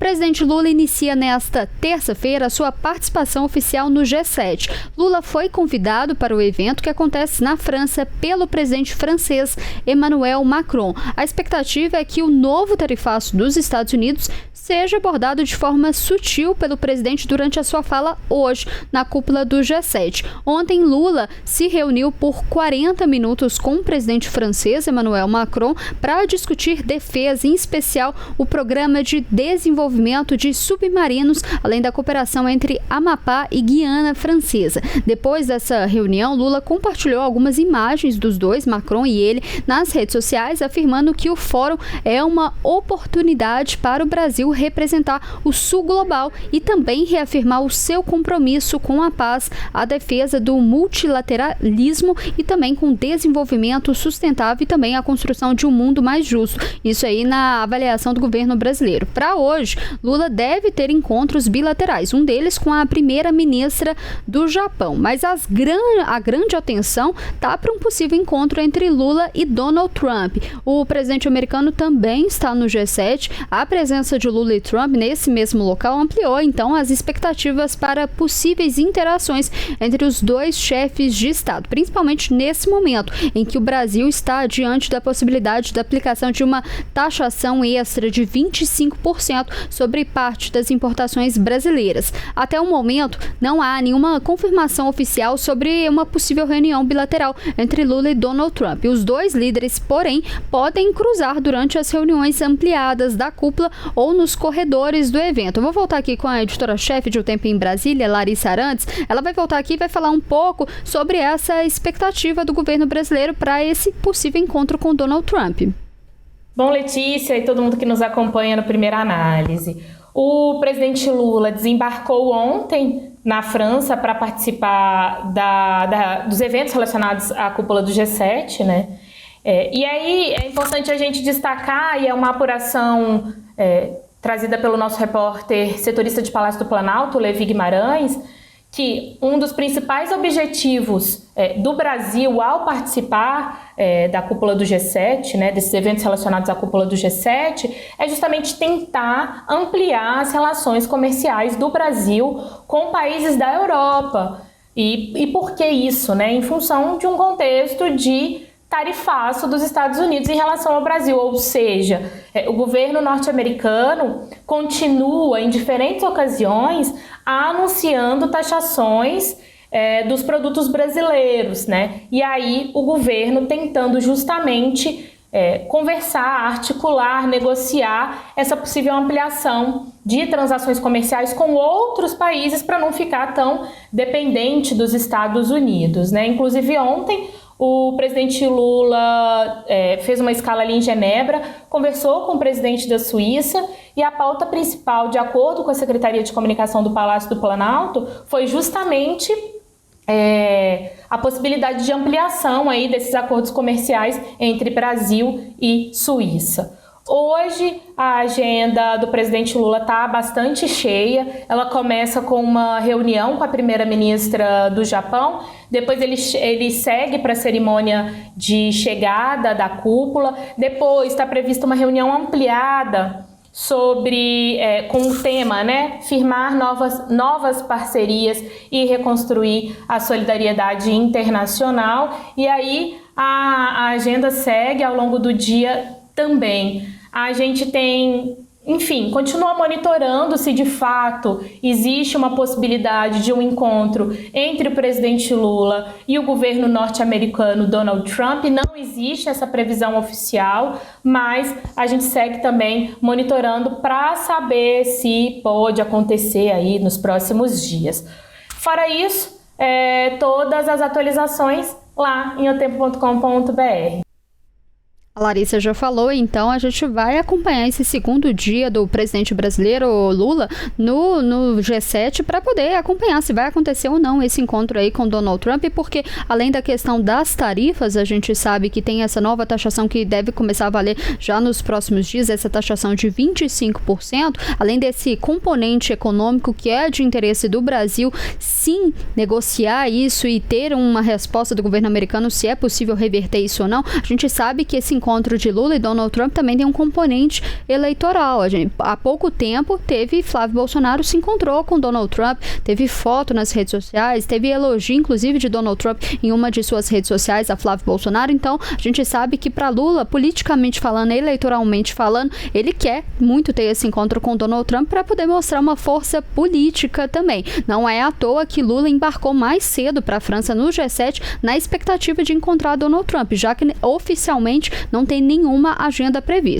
presidente Lula inicia nesta terça-feira sua participação oficial no G7. Lula foi convidado para o evento que acontece na França pelo presidente francês Emmanuel Macron. A expectativa é que o novo tarifaço dos Estados Unidos seja abordado de forma sutil pelo presidente durante a sua fala hoje, na cúpula do G7. Ontem, Lula se reuniu por 40 minutos com o presidente francês Emmanuel Macron para discutir defesa, em especial o programa de desenvolvimento de submarinos, além da cooperação entre Amapá e Guiana Francesa. Depois dessa reunião, Lula compartilhou algumas imagens dos dois, Macron e ele, nas redes sociais, afirmando que o fórum é uma oportunidade para o Brasil representar o Sul global e também reafirmar o seu compromisso com a paz, a defesa do multilateralismo e também com o desenvolvimento sustentável e também a construção de um mundo mais justo. Isso aí na avaliação do governo brasileiro. Para hoje, Lula deve ter encontros bilaterais, um deles com a primeira-ministra do Japão, mas a grande atenção está para um possível encontro entre Lula e Donald Trump. O presidente americano também está no G7. A presença de Lula e Trump nesse mesmo local ampliou então as expectativas para possíveis interações entre os dois chefes de Estado, principalmente nesse momento em que o Brasil está diante da possibilidade da aplicação de uma taxação extra de 25% sobre parte das importações brasileiras. Até o momento, não há nenhuma confirmação oficial sobre uma possível reunião bilateral entre Lula e Donald Trump. Os dois líderes, porém, podem cruzar durante as reuniões ampliadas da cúpula ou nos corredores do evento. Eu vou voltar aqui com a editora-chefe de O Tempo em Brasília, Larissa Arantes. Ela vai voltar aqui e vai falar um pouco sobre essa expectativa do governo brasileiro para esse possível encontro com Donald Trump. Bom, Letícia e todo mundo que nos acompanha no Primeira Análise. O presidente Lula desembarcou ontem na França para participar dos eventos relacionados à cúpula do G7, né? E aí é importante a gente destacar, e é uma apuração trazida pelo nosso repórter setorista de Palácio do Planalto, Levi Guimarães, que um dos principais objetivos do Brasil ao participar da cúpula do G7, né, desses eventos relacionados à cúpula do G7, é justamente tentar ampliar as relações comerciais do Brasil com países da Europa. E por que isso? Né? Em função de um contexto de tarifaço dos Estados Unidos em relação ao Brasil, ou seja, o governo norte-americano continua em diferentes ocasiões anunciando taxações dos produtos brasileiros, né? E aí o governo tentando justamente conversar, articular, negociar essa possível ampliação de transações comerciais com outros países para não ficar tão dependente dos Estados Unidos, né? Inclusive ontem o presidente Lula fez uma escala ali em Genebra, conversou com o presidente da Suíça e a pauta principal, de acordo com a Secretaria de Comunicação do Palácio do Planalto, foi justamente a possibilidade de ampliação aí desses acordos comerciais entre Brasil e Suíça. Hoje a agenda do presidente Lula está bastante cheia. Ela começa com uma reunião com a primeira-ministra do Japão, depois ele segue para a cerimônia de chegada da cúpula, depois está prevista uma reunião ampliada com o tema, né, firmar novas parcerias e reconstruir a solidariedade internacional. E aí a agenda segue ao longo do dia também. A gente continua monitorando se de fato existe uma possibilidade de um encontro entre o presidente Lula e o governo norte-americano Donald Trump. Não existe essa previsão oficial, mas a gente segue também monitorando para saber se pode acontecer aí nos próximos dias. Fora isso, todas as atualizações lá em otempo.com.br. A Larissa já falou, então a gente vai acompanhar esse segundo dia do presidente brasileiro Lula no G7 para poder acompanhar se vai acontecer ou não esse encontro aí com Donald Trump, porque além da questão das tarifas, a gente sabe que tem essa nova taxação que deve começar a valer já nos próximos dias, essa taxação de 25%, além desse componente econômico que é de interesse do Brasil, sim, negociar isso e ter uma resposta do governo americano se é possível reverter isso ou não. A gente sabe que esse encontro encontro de Lula e Donald Trump também tem um componente eleitoral. Há pouco tempo teve Flávio Bolsonaro se encontrou com Donald Trump, teve foto nas redes sociais, teve elogio inclusive de Donald Trump em uma de suas redes sociais a Flávio Bolsonaro. Então a gente sabe que para Lula, politicamente falando, eleitoralmente falando, ele quer muito ter esse encontro com Donald Trump para poder mostrar uma força política também. Não é à toa que Lula embarcou mais cedo para a França no G7 na expectativa de encontrar Donald Trump, já que oficialmente não tem nenhuma agenda prevista.